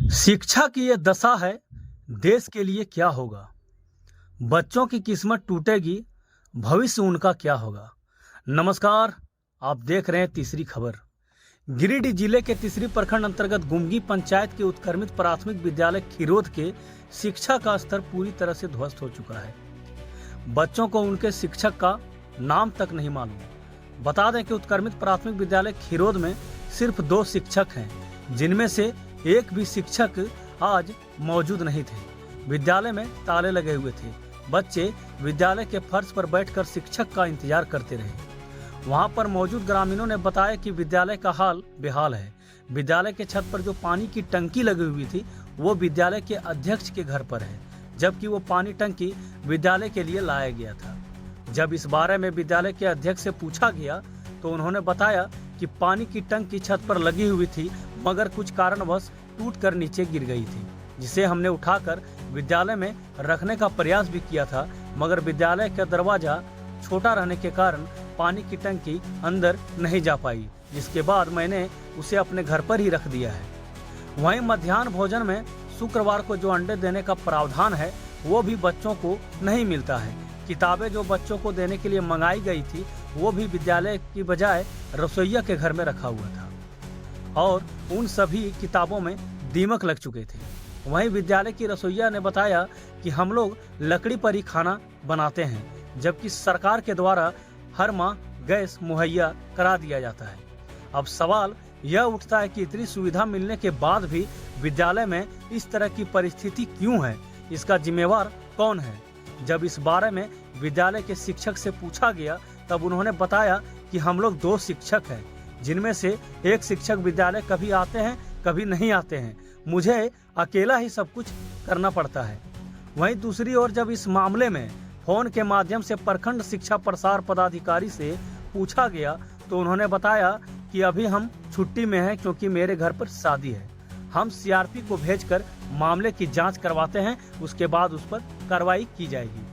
शिक्षा की ये दशा है, देश के लिए क्या होगा। बच्चों की किस्मत टूटेगी, भविष्य उनका क्या होगा। नमस्कार, आप देख रहे हैं तीसरी खबर। गिरिडीह जिले के तीसरी प्रखंड अंतर्गत गुमगी पंचायत के उत्क्रमित प्राथमिक विद्यालय खिरोद के शिक्षा का स्तर पूरी तरह से ध्वस्त हो चुका है। बच्चों को उनके शिक्षक का नाम तक नहीं मालूम। बता दें कि उत्क्रमित प्राथमिक विद्यालय खिरोद में सिर्फ 2 शिक्षक हैं, जिनमें से एक भी शिक्षक आज मौजूद नहीं थे। विद्यालय में ताले लगे हुए थे। बच्चे विद्यालय के फर्श पर बैठकर शिक्षक का इंतजार करते रहे। वहां पर मौजूद ग्रामीणों ने बताया कि विद्यालय का हाल बेहाल है। विद्यालय के छत पर जो पानी की टंकी लगी हुई थी वो विद्यालय के अध्यक्ष के घर पर है, जबकि वो पानी टंकी विद्यालय के लिए लाया गया था। जब इस बारे में विद्यालय के अध्यक्ष से पूछा गया तो उन्होंने बताया कि पानी की टंकी छत पर लगी हुई थी, मगर कुछ कारणवश टूटकर नीचे गिर गई थी, जिसे हमने उठाकर विद्यालय में रखने का प्रयास भी किया था, मगर विद्यालय का दरवाजा छोटा रहने के कारण पानी की टंकी अंदर नहीं जा पाई, जिसके बाद मैंने उसे अपने घर पर ही रख दिया है। वहीं मध्याह्न भोजन में शुक्रवार को जो अंडे देने का प्रावधान है वो भी बच्चों को नहीं मिलता है। किताबें जो बच्चों को देने के लिए मंगाई गई थी वो भी विद्यालय की बजाय रसोइया के घर में रखा हुआ था और उन सभी किताबों में दीमक लग चुके थे। वहीं विद्यालय की रसोइया ने बताया कि हम लोग लकड़ी पर ही खाना बनाते हैं, जबकि सरकार के द्वारा हर माह गैस मुहैया करा दिया जाता है। अब सवाल यह उठता है कि इतनी सुविधा मिलने के बाद भी विद्यालय में इस तरह की परिस्थिति क्यों है, इसका जिम्मेवार कौन है। जब इस बारे में विद्यालय के शिक्षक से पूछा गया तब उन्होंने बताया कि हम लोग 2 शिक्षक हैं, जिनमें से एक शिक्षक विद्यालय कभी आते हैं कभी नहीं आते हैं। मुझे अकेला ही सब कुछ करना पड़ता है। वहीं दूसरी ओर जब इस मामले में फोन के माध्यम से प्रखंड शिक्षा प्रसार पदाधिकारी से पूछा गया तो उन्होंने बताया कि अभी हम छुट्टी में हैं, क्योंकि मेरे घर पर शादी है। हम सीआरपी को भेजकर मामले की जांच करवाते हैं, उसके बाद उस पर कार्रवाई की जाएगी।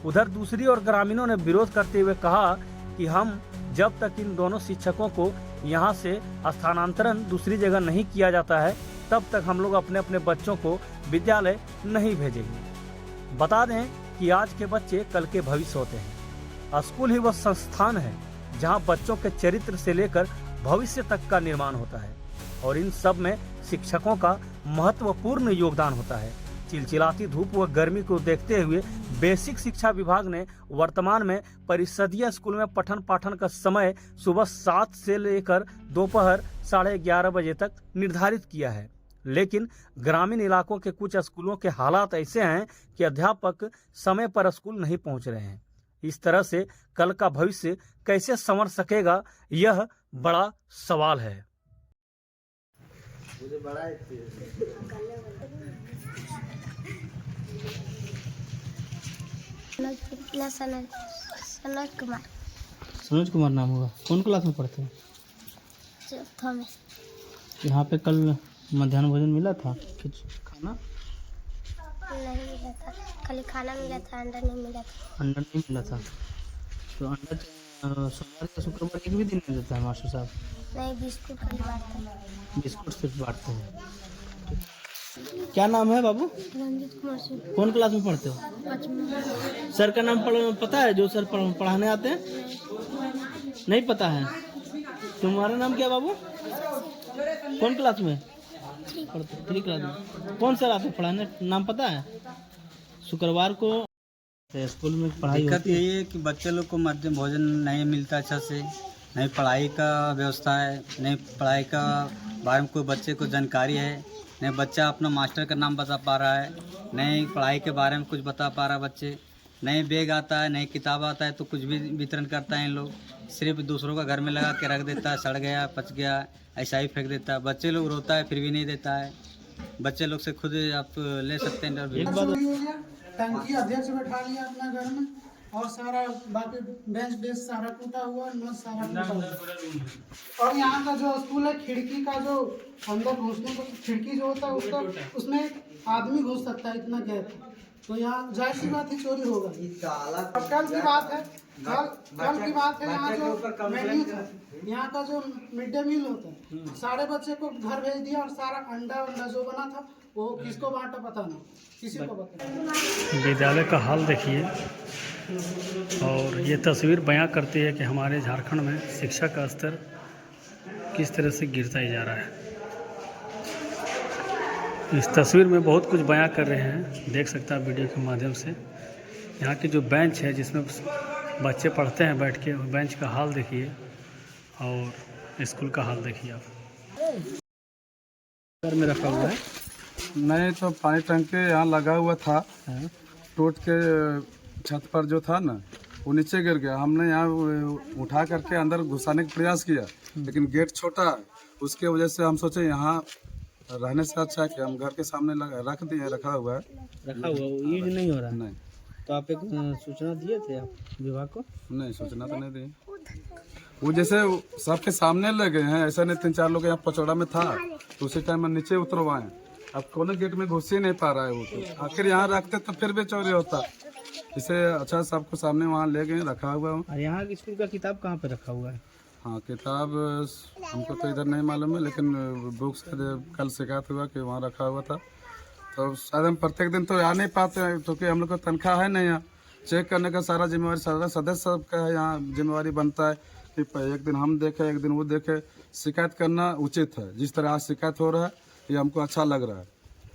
उधर दूसरी ओर ग्रामीणों ने विरोध करते हुए कहा कि हम जब तक इन दोनों शिक्षकों को यहाँ से स्थानांतरण दूसरी जगह नहीं किया जाता है तब तक हम लोग अपने अपने बच्चों को विद्यालय नहीं भेजेंगे। बता दें कि आज के बच्चे कल के भविष्य होते हैं। स्कूल ही वह संस्थान है जहाँ बच्चों के चरित्र से लेकर भविष्य तक का निर्माण होता है और इन सब में शिक्षकों का महत्वपूर्ण योगदान होता है। चिलचिलाती धूप व गर्मी को देखते हुए बेसिक शिक्षा विभाग ने वर्तमान में परिषदीय स्कूल में पठन पाठन का समय सुबह 7 से लेकर दोपहर 11:30 बजे तक निर्धारित किया है, लेकिन ग्रामीण इलाकों के कुछ स्कूलों के हालात ऐसे हैं कि अध्यापक समय पर स्कूल नहीं पहुंच रहे हैं। इस तरह से कल का भविष्य कैसे संवर सकेगा, यह बड़ा सवाल है। सनोज कुमार नाम होगा। कौन क्लास में पढ़ते हैं? चौथा में। यहाँ पे कल मध्याह्न भोजन मिला था खाना? नहीं मिला था, खाली खाना मिला था, अंडा नहीं मिला था। अंडा नहीं मिला था तो अंडा सोमवार या शुक्रवार एक भी दिन मिल जाता है मास्टर साहब? नहीं, बिस्कुट खाली बांटते हैं। बिस्कुट सिर्फ बांटते हैं। क्या नाम है बाबू? रंजीत कुमार सिंह। कौन क्लास में पढ़ते हो? 5वीं। सर का नाम पता है, जो सर पढ़ाने आते हैं? नहीं पता है। तुम्हारा नाम क्या बाबू? कौन क्लास में पढ़ते? 3 क्लास में। कौन सर आते पढ़ाने, नाम पता है? शुक्रवार को स्कूल में पढ़ाई दिक्कत यही है कि बच्चे लोग को मध्याह्न भोजन नहीं मिलता अच्छा से, नहीं पढ़ाई का व्यवस्था है, नहीं पढ़ाई का बारे में कोई बच्चे को जानकारी है, नहीं बच्चा अपना मास्टर का नाम बता पा रहा है, नहीं पढ़ाई के बारे में कुछ बता पा रहा बच्चे, नहीं बैग आता है, नहीं किताब आता है, तो कुछ भी वितरण करता है इन लोग, सिर्फ दूसरों का घर में लगा के रख देता है, सड़ गया पच गया ऐसा ही फेंक देता है। बच्चे लोग रोता है फिर भी नहीं देता है। बच्चे लोग से खुद आप ले सकते हैं इंटरव्यू। टंकी अध्यक्ष बैठा लिया अपना घर में और सारा बाकी बेंच डेस्क सारा टूटा हुआ, नोट सारा टूटा हुआ। और यहाँ का जो स्कूल है, खिड़की का जो अंदर घुसने को खिड़की जो होता है उसका, उसमें आदमी घुस सकता है, इतना गैप है। तो यहाँ जाहिर सी बात है चोरी होगा। और कल की बात है, कल की बात है, यहाँ जो मेन्यू था, यहाँ का जो मिड डे मील होता है, सारे बच्चे को घर भेज दिया और सारा अंडा जो बना था वो किसको बांटा पता नहीं, किसी को पता नहीं। विद्यालय का हाल देखिए, और ये तस्वीर बयां करती है कि हमारे झारखंड में शिक्षा का स्तर किस तरह से गिरता ही जा रहा है। इस तस्वीर में बहुत कुछ बयां कर रहे हैं, देख सकता है वीडियो के माध्यम से। यहाँ की जो बेंच है जिसमें बच्चे पढ़ते हैं बैठ के, बेंच का हाल देखिए और स्कूल का हाल देखिए आप। घर में रखा हुआ है, नहीं तो पानी टंकी यहाँ लगा हुआ था, टूट के छत पर जो था ना वो नीचे गिर गया। हमने यहाँ उठा करके अंदर घुसाने का प्रयास किया, लेकिन गेट छोटा है, उसके वजह से हम सोचे यहाँ रहने से अच्छा है कि हम घर के सामने रखा हुआ है। यूज नहीं हो रहा। नहीं, तो आप एक सूचना दिए थे आप विभाग को? नहीं सूचना तो नहीं दी। वो जैसे सबके सामने लगे हैं, ऐसा नहीं 3-4 लोग यहाँ पचौड़ा में था तो उसी टाइम में नीचे उतरवाए। अब कौन गेट में घुस ही नहीं पा रहा है वो, तो आखिर यहाँ रखते तो फिर भी चोरी होता। इसे अच्छा सबको सामने वहाँ ले गए, रखा हुआ है। और यहाँ की स्कूल का किताब कहाँ पे रखा हुआ है? हाँ किताब हमको तो इधर नहीं मालूम है, लेकिन बुक्स कल शिकायत हुआ कि वहाँ रखा हुआ था। तो शायद हम प्रत्येक दिन तो आ नहीं पाते हैं क्योंकि हम लोग को तनख्वाह है नहीं। यहाँ चेक करने का सारा जिम्मेवारी सारा सदस्य सबका है, यहाँ जिम्मेवारी बनता है कि एक दिन हम देखें एक दिन वो देखे। शिकायत करना उचित है, जिस तरह आज शिकायत हो रहा है ये हमको अच्छा लग रहा है,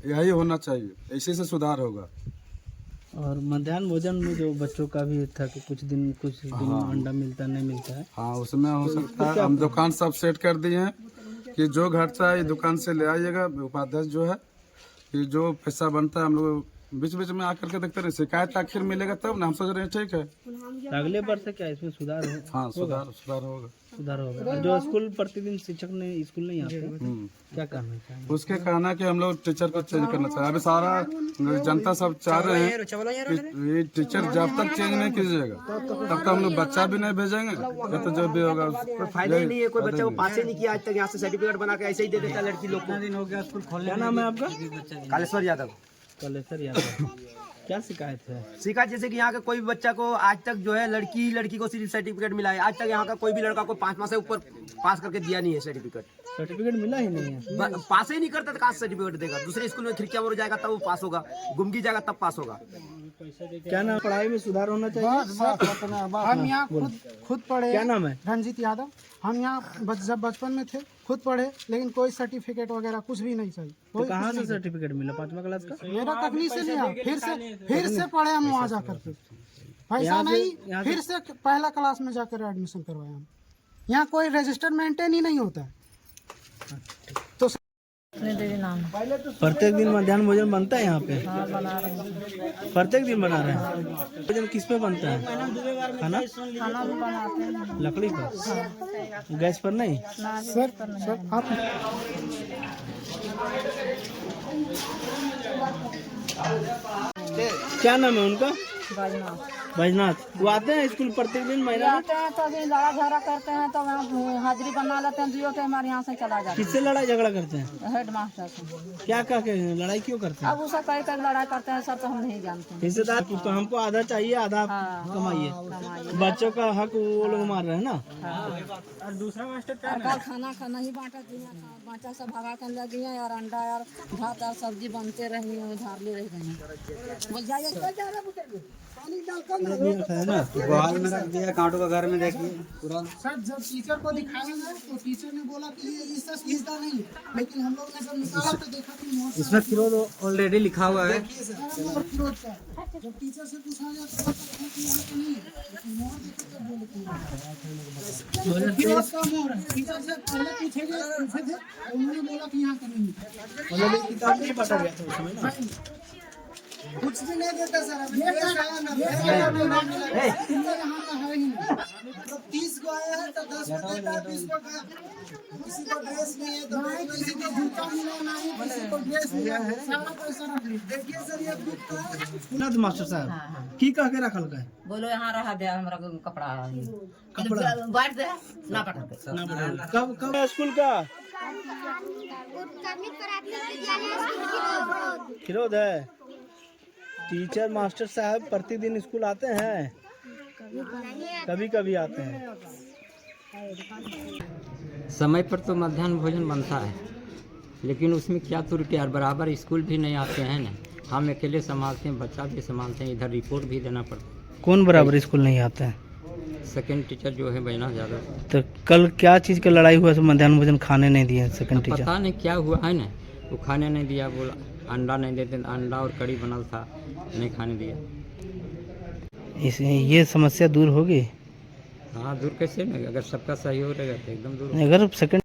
यही होना चाहिए, इसी से सुधार होगा। और मध्याह्न भोजन में जो बच्चों का भी था कि कुछ दिन अंडा मिलता नहीं मिलता है। हाँ उसमें हो सकता है, हम दुकान सब सेट कर दिए हैं कि जो घटता है दुकान से ले आइएगा। उपाध्यक्ष जो है कि जो पैसा बनता है हम लोग बीच बीच में आकर के देखते रहे, शिकायत आखिर मिलेगा तब ना। हम सोच रहे हैं ठीक है, अगले बार से क्या इसमें सुधार हो? हाँ सुधार होगा। सुधार होगा। जो स्कूल प्रतिदिन शिक्षक ने स्कूल नहीं आते, क्या करना चाहिए? उसके कहना कि हम लोग टीचर को चेंज करना चाहिए। अभी सारा जनता सब चाह रहे हैं कि ये टीचर जब तक चेंज नहीं कीजिएगा तब तक हम लोग बच्चा भी नहीं भेजेंगे, या तो जो भी होगा फायदा ही नहीं है। कोई बच्चा को पास ही नहीं किया आज तक, यहाँ से सर्टिफिकेट बना के ऐसे ही दे देता लड़की लोग को। दिन हो गया स्कूल खोलने। क्या नाम है आपका? कालेश्वर यादव। कलेसर यादव। क्या शिकायत है? शिकायत जैसे कि यहाँ का कोई भी बच्चा को आज तक जो है लड़की को सिर्फ सर्टिफिकेट मिला है। आज तक यहाँ का कोई भी लड़का को 5 माह से ऊपर पास करके दिया नहीं है सर्टिफिकेट। सर्टिफिकेट मिला ही नहीं है। पास ही नहीं करता तो कहाँ से सर्टिफिकेट देगा? दूसरे स्कूल में खिड़कियाँ मोड़ जाएगा तब वो पास होगा, गुमगी जाएगा तब पास होगा। क्या नाम? पढ़ाई में सुधार होना चाहिए। हम यहाँ खुद पढ़े। क्या नाम है? रंजीत यादव। हम यहाँ जब बचपन में थे खुद पढ़े, लेकिन कोई सर्टिफिकेट वगैरह कुछ भी नहीं चाहिए। तो कहाँ से सर्टिफिकेट मिला 5वीं क्लास का? मेरा तकनी से लिया, फिर से पढ़े हम वहाँ जाकर के। पैसा नहीं, फिर से पहला क्लास में जाकर एडमिशन करवाया हम। यहाँ कोई रजिस्टर मेंटेन ही नहीं होता है। तो प्रत्येक दिन मध्याह्न भोजन बनता है यहाँ पे? प्रत्येक दिन बना रहे हैं। भोजन किस पे बनता है? खाना बनाते हैं। लकड़ी पर, गैस पर नहीं? सर आप क्या नाम है उनका? बैजनाथ। वो आते हैं स्कूल प्रत्येक दिन महीना में? आते हैं तो अभी लड़ा झगड़ा करते हैं तो वहाँ हाजिरी बना लेते हैं, दियो के हमारे यहाँ से चला जाते किससे लड़ाई झगड़ा करते हैं? हैं हेड मास्टर से। क्या क्या लड़ाई क्यों करते हैं? अब उसका कई कई लड़ाई करते हैं सर, तो हम नहीं जानते हैं। हिस्सेदार तो हमको आधा चाहिए, आधा कमाइए। बच्चों का हक वो लोग मार रहे हैं ना। और दूसरा मास्टर क्या है? खाना नहीं बांटा दिया, बच्चा सब भगा कर ले गए और अंडा और भात और सब्जी बनते रही उधार ले रही बोल जाइए है ना। बहाल में रख दिया, कांटों का घर में देखिए पूरा। सर जब टीचर को दिखाया ना तो टीचर ने बोला कि ये इसका सीधा नहीं है, लेकिन हम लोग ने जब निकाला तो देखा कि इसमें फिरोज ऑलरेडी लिखा हुआ है। फिरोज का जब टीचर से पूछा गया तो यहाँ पे नहीं है, लेकिन मोहर देखे तो बोले कि फिरोज का मोहर है। टीचर से पहले पूछे थे तो उन्होंने बोला कि यहाँ का नहीं है। किताब नहीं पढ़ा गया था उसमें ना। कुछ भी नहीं देता सर। यहाँ का है ही नहीं। 30 को आया है तो 10 को देता है, 20 को किसी को ड्रेस नहीं है तो किसी को जूता मिला नहीं, किसी को ड्रेस मिला है, सारा पैसा रख ली। देखिए सर ये बुक का मास्टर साहब की कह के रखल का? बोलो यहाँ रहा दे हमारा कपड़ा बांट दे ना पटा। कब स्कूल का विरोध है? टीचर मास्टर साहब प्रतिदिन स्कूल आते हैं? कभी कभी आते हैं। समय पर तो मध्याह्न भोजन बनता है, लेकिन उसमें क्या त्रुटि यार, बराबर स्कूल भी नहीं आते हैं ना, हम अकेले संभालते हैं, बच्चा भी संभालते हैं, इधर रिपोर्ट भी देना पड़ता है। कौन बराबर स्कूल नहीं आते हैं? सेकंड टीचर जो है बहना ज़्यादा। तो कल क्या चीज़ का लड़ाई हुआ, मध्याह्न भोजन खाने नहीं दिए सेकंड टीचर? पता नहीं क्या हुआ है ना, वो खाने नहीं दिया, बोला अंडा नहीं देते, अंडा और कड़ी बनल था, नहीं खाने दिया। ये समस्या दूर होगी? हाँ दूर कैसे नहीं, अगर सबका सहयोग रहेगा तो एकदम दूर। अगर सेकंड